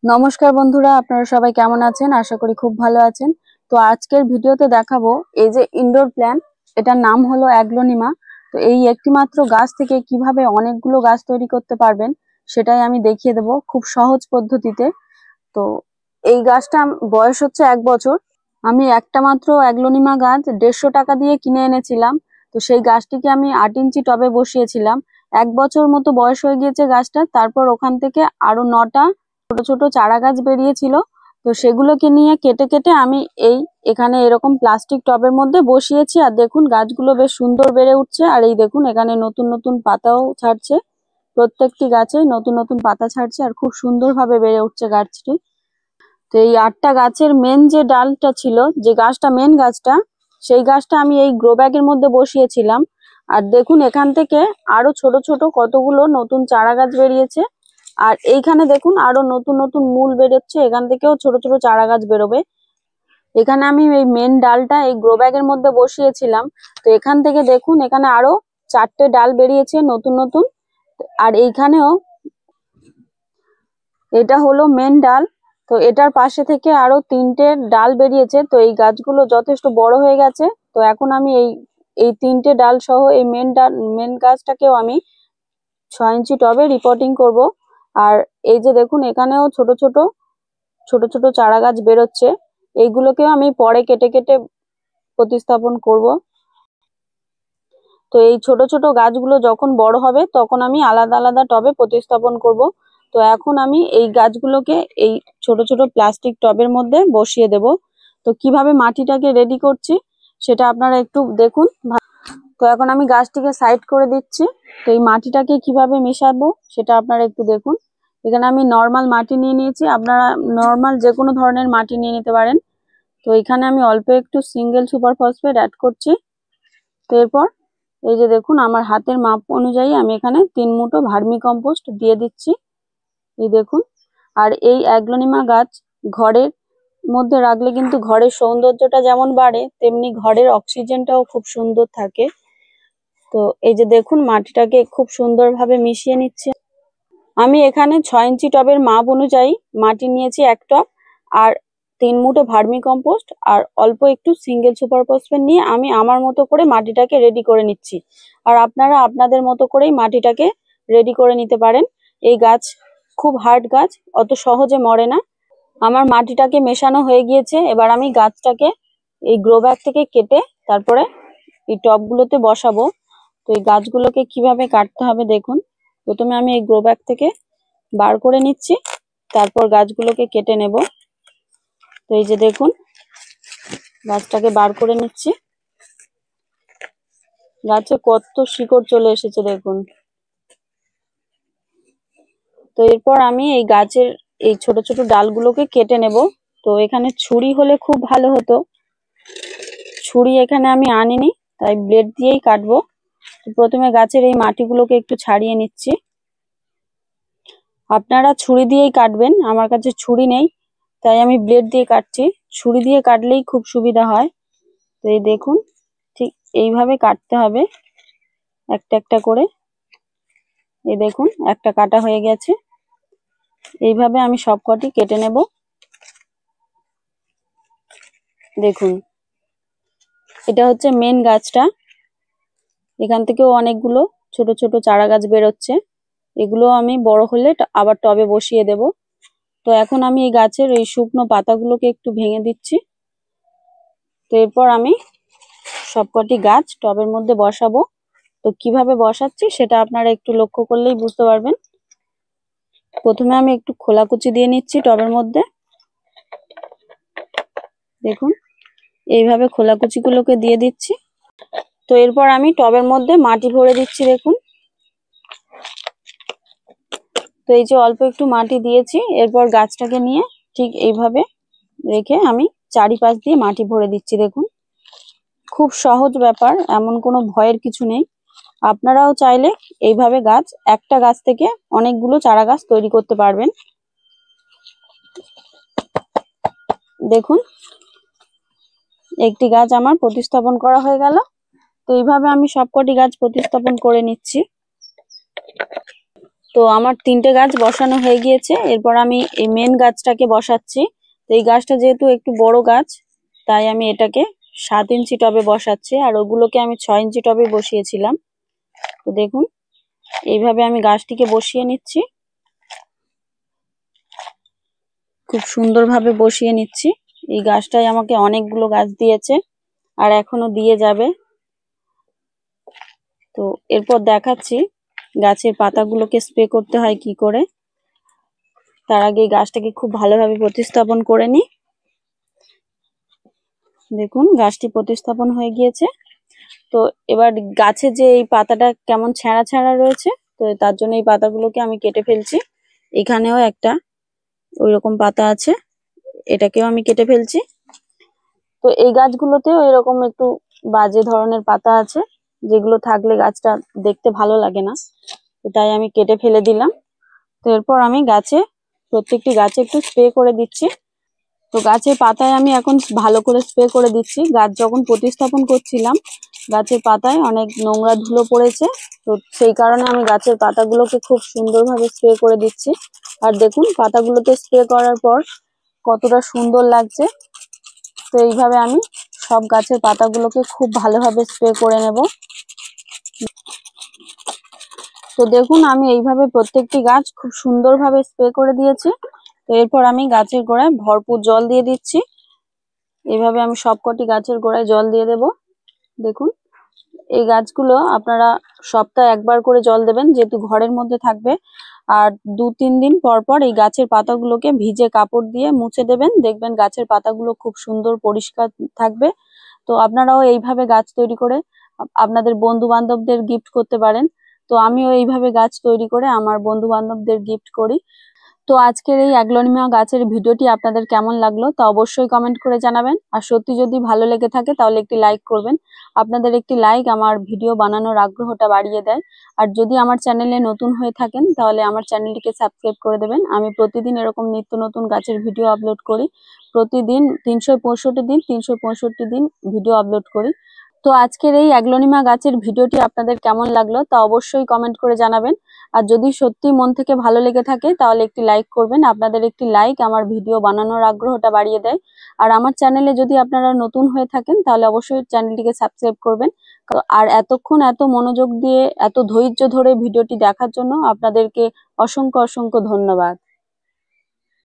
নমস্কার বন্ধুরা, আপনারা সবাই কেমন আছেন? আশা করি খুব ভালো আছেন। তো আজকের ভিডিওতে দেখাবো এই যে ইনডোর প্ল্যান্ট, এটার নাম হলো অ্যাগ্লোনিমা। তো এই একটি মাত্র গাছ থেকে কিভাবে অনেকগুলো গাছ তৈরি করতে পারবেন সেটাই আমি দেখিয়ে দেবো খুব সহজ পদ্ধতিতে। তো এই গাছটা বয়স হচ্ছে 1 বছর। আমি একটা মাত্র অ্যাগ্লোনিমা গাছ 150 টাকা দিয়ে কিনে এনেছিলাম। তো সেই গাছটিকে আমি 8 ইঞ্চি টবে বসিয়েছিলাম। 1 বছর মতো বয়স হয়ে গিয়েছে গাছটা। তারপর ওখান থেকে আরো 9টা ছোট ছোট চারা গাছ বেরিয়েছিল। তো সেগুলোকে নিয়ে কেটে কেটে আমি এখানে এরকম প্লাস্টিক টবের মধ্যে বসিয়েছি। আর দেখুন গাছগুলো বেশ সুন্দর বেড়ে উঠছে। আর এই দেখুন এখানে নতুন নতুন পাতাও ছাড়ছে। প্রত্যেকটি গাছে নতুন নতুন পাতা ছাড়ছে আর খুব সুন্দরভাবে বেড়ে উঠছে গাছটি। তো এই 8টা গাছের মেন যে ডালটা ছিল, যে গাছটা মেন গাছটা, সেই গাছটা আমি এই গ্রো ব্যাগের মধ্যে বসিয়েছিলাম। আর দেখুন এখান থেকে আরো ছোট ছোট কতগুলো নতুন চারা গাছ বেরিয়েছে। আর এইখানে দেখুন আরো নতুন নতুন মূল বেরোচ্ছে, এখান থেকেও ছোট ছোট চারা গাছ বেরোবে। এখানে আমি এই মেন ডালটা এই গ্রো ব্যাগের মধ্যে বসিয়েছিলাম। তো এখান থেকে দেখুন এখানে আরো 4টে ডাল বেরিয়েছে নতুন নতুন। আর এইখানেও এটা হলো মেন ডাল। তো এটার পাশে থেকে আরো 3টে ডাল বেরিয়েছে। তো এই গাছগুলো যথেষ্ট বড় হয়ে গেছে। তো এখন আমি এই এই 3টে ডাল সহ এই মেন গাছটাকেও আমি 6 ইঞ্চি টবে রিপোর্টিং করব। আর এই যে দেখুন এখানেও ছোট ছোট ছোট ছোট চারা গাছ বেরোচ্ছে। এইগুলোকেও আমি পরে কেটে কেটে প্রতিস্থাপন করব। তো এই ছোট ছোট গাছগুলো যখন বড় হবে তখন আমি আলাদা আলাদা টবে প্রতিস্থাপন করব। তো এখন আমি এই গাছগুলোকে এই ছোট ছোট প্লাস্টিক টবের মধ্যে বসিয়ে দেব। তো কিভাবে মাটিটাকে রেডি করছি সেটা আপনারা একটু দেখুন। তো এখন আমি গাছটিকে সাইড করে দিচ্ছি। তো এই মাটিটাকে কিভাবে মেশাবো সেটা আপনারা একটু দেখুন। এখানে আমি নর্মাল মাটি নিয়ে নিয়েছি, আপনারা নর্মাল যে কোনো ধরনের মাটি নিয়ে নিতে পারেন। তো এখানে আমি অল্প একটু সিঙ্গেল সুপার ফসফেট অ্যাড করছি। তো এরপর এই যে দেখুন আমার হাতের মাপ অনুযায়ী আমি এখানে 3 মুঠো ভার্মি কম্পোস্ট দিয়ে দিচ্ছি। এই দেখুন। আর এই অ্যাগ্লোনিমা গাছ ঘরের মধ্যে রাখলে কিন্তু ঘরের সৌন্দর্যটা যেমন বাড়ে, তেমনি ঘরের অক্সিজেনটাও খুব সুন্দর থাকে। তো এই যে দেখুন মাটিটাকে খুব সুন্দরভাবে মিশিয়ে নিচ্ছে। আমি এখানে 6 ইঞ্চি টবের মাপ অনুযায়ী মাটি নিয়েছি 1 টব। আর 3 মুঠো ভার্মি কম্পোস্ট আর অল্প একটু সিঙ্গেল সুপার ফসফেট নিয়ে আমি আমার মতো করে মাটিটাকে রেডি করে নিচ্ছি। আর আপনারা আপনাদের মতো করেই মাটিটাকে রেডি করে নিতে পারেন। এই গাছ খুব হার্ড গাছ, অত সহজে মরে না। আমার মাটিটাকে মেশানো হয়ে গিয়েছে। এবার আমি গাছটাকে এই গ্রো ব্যাগ থেকে কেটে তারপরে এই টবগুলোতে বসাবো। তো এই গাছগুলোকে কিভাবে কাটতে হবে দেখুন। প্রথমে আমি এই গ্রো ব্যাগ থেকে বার করে নিচ্ছি, তারপর গাছগুলোকে কেটে নেব। তো এই যে দেখুন গাছটাকে বার করে নিচ্ছি। গাছে কত শিকড় চলে এসেছে দেখুন। তো এরপর আমি এই গাছের এই ছোট ছোট ডালগুলোকে কেটে নেব। তো এখানে ছুরি হলে খুব ভালো হতো, ছুরি এখানে আমি আনিনি, তাই ব্লেড দিয়েই কাটবো। তো প্রথমে গাছের এই মাটিগুলোকে একটু ছাড়িয়ে নিচ্ছি। আপনারা ছুরি দিয়েই কাটবেন, আমার কাছে ছুরি নেই তাই আমি ব্লেড দিয়ে কাটছি। ছুরি দিয়ে কাটলেই খুব সুবিধা হয়। তো এই দেখুন ঠিক এইভাবে কাটতে হবে একটা একটা করে। এই দেখুন একটা কাটা হয়ে গেছে। এইভাবে আমি সবকটি কেটে নেব। দেখুন এটা হচ্ছে মেন গাছটা, এখান থেকেও অনেকগুলো ছোট ছোট চারা গাছ বেরোচ্ছে। এগুলো আমি বড় হলে আবার টবে বসিয়ে দেব। তো এখন আমি এই গাছের এই শুকনো পাতাগুলোকে একটু ভেঙে দিচ্ছি। তো এরপর আমি সবকটি গাছ টবের মধ্যে বসাবো। তো কিভাবে বসাচ্ছি সেটা আপনারা একটু লক্ষ্য করলেই বুঝতে পারবেন। প্রথমে আমি একটু খোলাকুচি দিয়ে নিচ্ছি টবের মধ্যে। দেখুন এইভাবে খোলাকুচিগুলোকে দিয়ে দিচ্ছি। তো এরপর আমি টবের মধ্যে মাটি ভরে দিচ্ছি দেখুন। তো এই যে অল্প একটু মাটি দিয়েছি, এরপর গাছটাকে নিয়ে ঠিক এইভাবে রেখে আমি চারিপাশ দিয়ে মাটি ভরে দিচ্ছি দেখুন। খুব সহজ ব্যাপার, এমন কোনো ভয়ের কিছু নেই। আপনারাও চাইলে এইভাবে একটা গাছ থেকে অনেকগুলো চারা গাছ তৈরি করতে পারবেন। দেখুন একটি গাছ আমার প্রতিস্থাপন করা হয়ে গেল। তো এইভাবে আমি সবকটি গাছ প্রতিস্থাপন করে নিচ্ছি। তো আমার 3টে গাছ বসানো হয়ে গিয়েছে। এরপর আমি এই মেন গাছটাকে বসাচ্ছি। তো এই গাছটা যেহেতু একটু বড় গাছ, তাই আমি এটাকে 7 ইঞ্চি টবে বসাচ্ছি, আর ওগুলোকে আমি 6 ইঞ্চি টবে বসিয়েছিলাম। তো দেখুন এইভাবে আমি গাছটিকে বসিয়ে নিচ্ছি, খুব সুন্দরভাবে বসিয়ে নিচ্ছি। এই গাছটাই আমাকে অনেকগুলো গাছ দিয়েছে আর এখনো দিয়ে যাবে। তো এরপর দেখাচ্ছি গাছের পাতাগুলোকে স্প্রে করতে হয় কি করে। তার আগে এই গাছটাকে খুব ভালোভাবে প্রতিস্থাপন করে নিই। দেখুন গাছটি প্রতিস্থাপন হয়ে গিয়েছে। তো এবার গাছে যে এই পাতাটা কেমন ছেঁড়া ছেঁড়া রয়েছে, তো তার জন্য এই পাতাগুলোকে আমি কেটে ফেলছি। এখানেও একটা ওইরকম পাতা আছে, এটাকেও আমি কেটে ফেলছি। তো এই গাছগুলোতেও এরকম একটু বাজে ধরনের পাতা আছে, যেগুলো থাকলে গাছটা দেখতে ভালো লাগে না, তো তাই আমি কেটে ফেলে দিলাম। তো এরপর আমি প্রত্যেকটি গাছে একটু স্প্রে করে দিচ্ছি। তো গাছের পাতায় আমি এখন ভালো করে স্প্রে করে দিচ্ছি। গাছ যখন প্রতিস্থাপন করছিলাম গাছের পাতায় অনেক নোংরা ধুলো পড়েছে, তো সেই কারণে আমি গাছের পাতাগুলোকে খুব সুন্দরভাবে স্প্রে করে দিচ্ছি। আর দেখুন পাতাগুলোতে স্প্রে করার পর কতটা সুন্দর লাগছে। তো এইভাবে আমি সব গাছের পাতাগুলোকে খুব ভালোভাবে স্প্রে করে নেব। তো দেখুন আমি এইভাবে প্রত্যেকটি গাছ খুব সুন্দরভাবে স্প্রে করে দিয়েছি। তো এরপর আমি গাছের গোড়ায় ভরপুর জল দিয়ে দিচ্ছি। এইভাবে আমি সবকটি গাছের গোড়ায় জল দিয়ে দেব। দেখুন এই গাছগুলো আপনারা সপ্তাহে একবার করে জল দেবেন, যেহেতু ঘরের মধ্যে থাকবে। আর 2-3 দিন পর পর এই গাছের পাতাগুলোকে ভিজে কাপড় দিয়ে মুছে দেবেন, দেখবেন গাছের পাতাগুলো খুব সুন্দর পরিষ্কার থাকবে। তো আপনারাও এইভাবে গাছ তৈরি করে আপনাদের বন্ধু বান্ধবদের গিফট করতে পারেন। তো আমিও এইভাবে গাছ তৈরি করে আমার বন্ধু বান্ধবদের গিফট করি। তো আজকের এই অ্যাগ্লোনিমা গাছের ভিডিওটি আপনাদের কেমন লাগলো তা অবশ্যই কমেন্ট করে জানাবেন। আর সত্যি যদি ভালো লেগে থাকে তাহলে একটি লাইক করবেন। আপনাদের একটি লাইক আমার ভিডিও বানানোর আগ্রহটা বাড়িয়ে দেয়। আর যদি আমার চ্যানেলে নতুন হয়ে থাকেন তাহলে আমার চ্যানেলটিকে সাবস্ক্রাইব করে দেবেন। আমি প্রতিদিন এরকম নিত্য নতুন গাছের ভিডিও আপলোড করি। প্রতিদিন 365 দিন ভিডিও আপলোড করি। তো আজকের এই অ্যাগ্লোনিমা গাছের ভিডিওটি আপনাদের কেমন লাগলো তা অবশ্যই কমেন্ট করে জানাবেন। আর যদি সত্যি মন থেকে ভালো লেগে থাকে তাহলে একটি লাইক করবেন। আপনাদের একটি লাইক আমার ভিডিও বানানোর আগ্রহটা বাড়িয়ে দেয়। আর আমার চ্যানেলে যদি আপনারা নতুন হয়ে থাকেন তাহলে অবশ্যই চ্যানেলটিকে সাবস্ক্রাইব করবেন। আর এতক্ষণ এত মনোযোগ দিয়ে এত ধৈর্য ধরে ভিডিওটি দেখার জন্য আপনাদেরকে অসংখ্য অসংখ্য ধন্যবাদ।